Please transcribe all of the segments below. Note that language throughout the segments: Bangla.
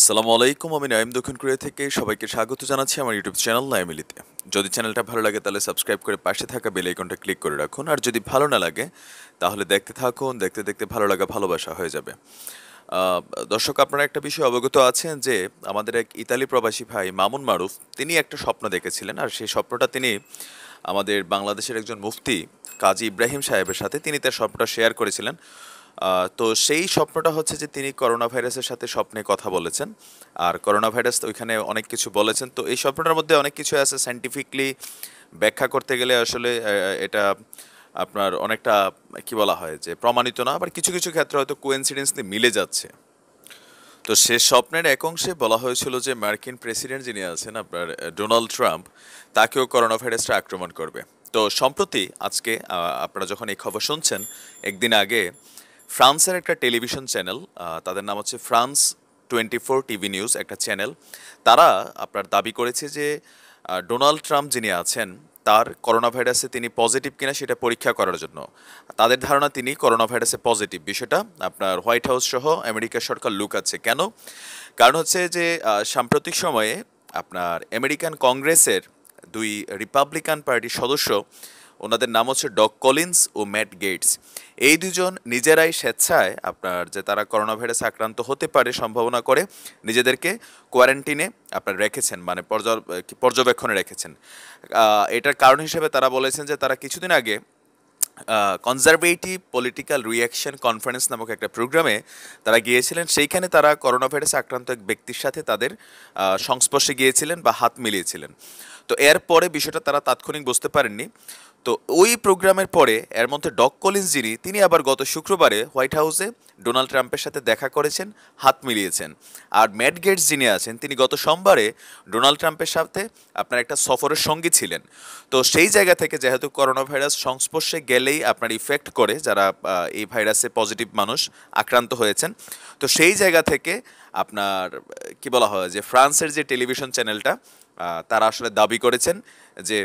আসসালামু আলাইকুম। আমি নাইম দক্ষিণ কোরিয়া থেকে সবাইকে স্বাগত জানাচ্ছি আমার ইউটিউব চ্যানেল নাইমিলিতে। যদি চ্যানেলটা ভালো লাগে তাহলে সাবস্ক্রাইব করে পাশে থাকা বেল আইকনটা ক্লিক করে রাখুন, আর যদি ভালো না লাগে তাহলে দেখতে থাকুন, দেখতে দেখতে ভালো লাগা ভালোবাসা হয়ে যাবে। আহ, দর্শক, আপনারা একটা বিষয় অবগত আছেন যে আমাদের এক ইতালি প্রবাসী ভাই মামুন মারুফ তিনি একটা স্বপ্ন দেখেছিলেন, আর সেই স্বপ্নটা তিনি আমাদের বাংলাদেশের একজন মুফতি কাজী ইব্রাহিম সাহেবের সাথে তিনি তার স্বপ্নটা শেয়ার করেছিলেন। তো সেই স্বপ্নটা হচ্ছে যে তিনি করোনা ভাইরাসের সাথে স্বপ্নে কথা বলেছেন, আর করোনা ভাইরাস ওইখানে অনেক কিছু বলেছেন। তো এই স্বপ্নটার মধ্যে অনেক কিছু আছে, সায়েন্টিফিকলি ব্যাখ্যা করতে গেলে আসলে এটা আপনার অনেকটা কি বলা হয় যে প্রমাণিত না, আবার কিছু কিছু ক্ষেত্রে হয়তো কোইন্সিডেন্সলি মিলে যাচ্ছে। তো সে স্বপ্নের এক অংশে বলা হয়েছিল যে মার্কিন প্রেসিডেন্ট যিনি আছেন আপনার ডোনাল্ড ট্রাম্প, তাকেও করোনা ভাইরাসটা আক্রমণ করবে। তো সম্প্রতি আজকে আপনারা যখন এই খবর শুনছেন, একদিন আগে ফ্রান্সের একটা টেলিভিশন চ্যানেল, তাদের নাম হচ্ছে ফ্রান্স 24 টিভি নিউজ, একটা চ্যানেল, তারা আপনার দাবি করেছে যে ডোনাল্ড ট্রাম্প যিনি আছেন তার করোনা ভাইরাসে তিনি পজিটিভ কিনা সেটা পরীক্ষা করার জন্য তাদের ধারণা তিনি করোনা ভাইরাসে পজিটিভ। বিষয়টা আপনার হোয়াইট হাউস সহ আমেরিকা সরকার লুকাচ্ছে কেন? কারণ হচ্ছে যে সাম্প্রতিক সময়ে আপনার আমেরিকান কংগ্রেসের দুই রিপাবলিকান পার্টির সদস্য, ওনাদের নাম হচ্ছে ডগ কলিন্স ও ম্যাট গেটস, এই দুজন নিজেরাই স্বেচ্ছায় আপনার যে তারা করোনা ভাইরাসে আক্রান্ত হতে পারে সম্ভাবনা করে নিজেদেরকে কোয়ারেন্টিনে আপনার রেখেছেন, মানে পর্যবেক্ষণে রেখেছেন। এটার কারণ হিসেবে তারা বলেছেন যে তারা কিছুদিন আগে কনজারভেটিভ পলিটিক্যাল রিয়াকশন কনফারেন্স নামক একটা প্রোগ্রামে তারা গিয়েছিলেন। সেইখানে তারা করোনা ভাইরাসে আক্রান্ত এক ব্যক্তির সাথে তাদের সংস্পর্শে গিয়েছিলেন বা হাত মিলিয়েছিলেন। তো এরপরে বিষয়টা তারা তাৎক্ষণিক বুঝতে পারেননি। তো ওই প্রোগ্রামের পরে এর মধ্যে ডগ কলিন্স যিনি, তিনি আবার গত শুক্রবারে হোয়াইট হাউসে ডোনাল্ড ট্রাম্পের সাথে দেখা করেছেন, হাত মিলিয়েছেন। আর ম্যাট গেটস যিনি আছেন তিনি গত সোমবারে ডোনাল্ড ট্রাম্পের সাথে আপনার একটা সফরের সঙ্গী ছিলেন। তো সেই জায়গা থেকে যেহেতু করোনা ভাইরাস সংস্পর্শে গেলেই আপনার ইফেক্ট করে যারা এই ভাইরাসে পজিটিভ মানুষ আক্রান্ত হয়েছেন, তো সেই জায়গা থেকে আপনার কি বলা হয় যে ফ্রান্সের যে টেলিভিশন চ্যানেলটা তারা আসলে দাবি করেছেন যে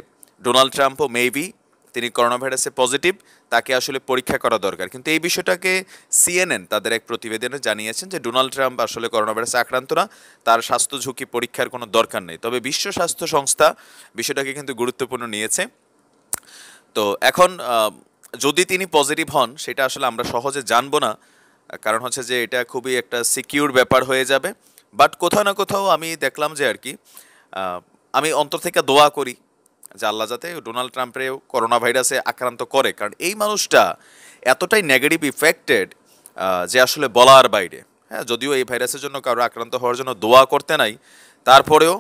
ডোনাল্ড ট্রাম্পও মেবি তিনি করোনা ভাইরাসে পজিটিভ, তাকে আসলে পরীক্ষা করা দরকার। কিন্তু এই বিষয়টাকে সিএনএন তাদের এক প্রতিবেদনে জানিয়েছেন যে ডোনাল্ড ট্রাম্প আসলে করোনা ভাইরাসে আক্রান্ত না, তার স্বাস্থ্য ঝুঁকি পরীক্ষার কোনো দরকার নেই। তবে বিশ্ব স্বাস্থ্য সংস্থা বিষয়টাকে কিন্তু গুরুত্বপূর্ণ নিয়েছে। তো এখন যদি তিনি পজিটিভ হন সেটা আসলে আমরা সহজে জানবো না, কারণ হচ্ছে যে এটা খুবই একটা সিকিউর ব্যাপার হয়ে যাবে। বাট কোথাও না কোথাও আমি দেখলাম যে আর কি আমি অন্তর থেকে দোয়া করি যে আল্লাহ যাতে ডোনাল্ড ট্রাম্পেও করোনা ভাইরাসে আক্রান্ত করে, কারণ এই মানুষটা এতটাই নেগেটিভ ইফেক্টেড যে আসলে বলার বাইরে। হ্যাঁ, যদিও এই ভাইরাসের জন্য কারো আক্রান্ত হওয়ার জন্য দোয়া করতে নাই, তারপরেও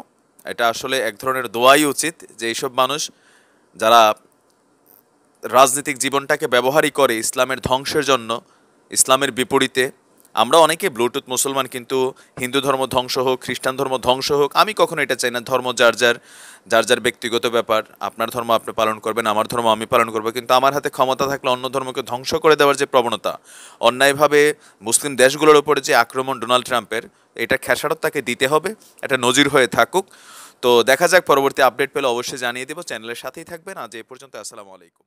এটা আসলে এক ধরনের দোয়াই উচিত যে এইসব মানুষ যারা রাজনৈতিক জীবনটাকে ব্যবহারই করে ইসলামের ধ্বংসের জন্য, ইসলামের বিপরীতে। আমরা অনেকে ব্লুটুথ মুসলমান, কিন্তু হিন্দু ধর্ম ধ্বংস হোক, খ্রিস্টান ধর্ম ধ্বংস হোক, আমি কখনো এটা চাই না। ধর্ম যার যার যার যার ব্যক্তিগত ব্যাপার, আপনার ধর্ম আপনি পালন করবেন, আমার ধর্ম আমি পালন করবো, কিন্তু আমার হাতে ক্ষমতা থাকলে অন্য ধর্মকে ধ্বংস করে দেওয়ার যে প্রবণতা, অন্যায়ভাবে মুসলিম দেশগুলোর উপরে যে আক্রমণ ডোনাল্ড ট্রাম্পের, এটা খেসারত তাকে দিতে হবে, এটা নজির হয়ে থাকুক। তো দেখা যাক, পরবর্তী আপডেট পেলে অবশ্যই জানিয়ে দেবো। চ্যানেলের সাথেই থাকবেন। আজ এই পর্যন্ত, আসসালামু আলাইকুম।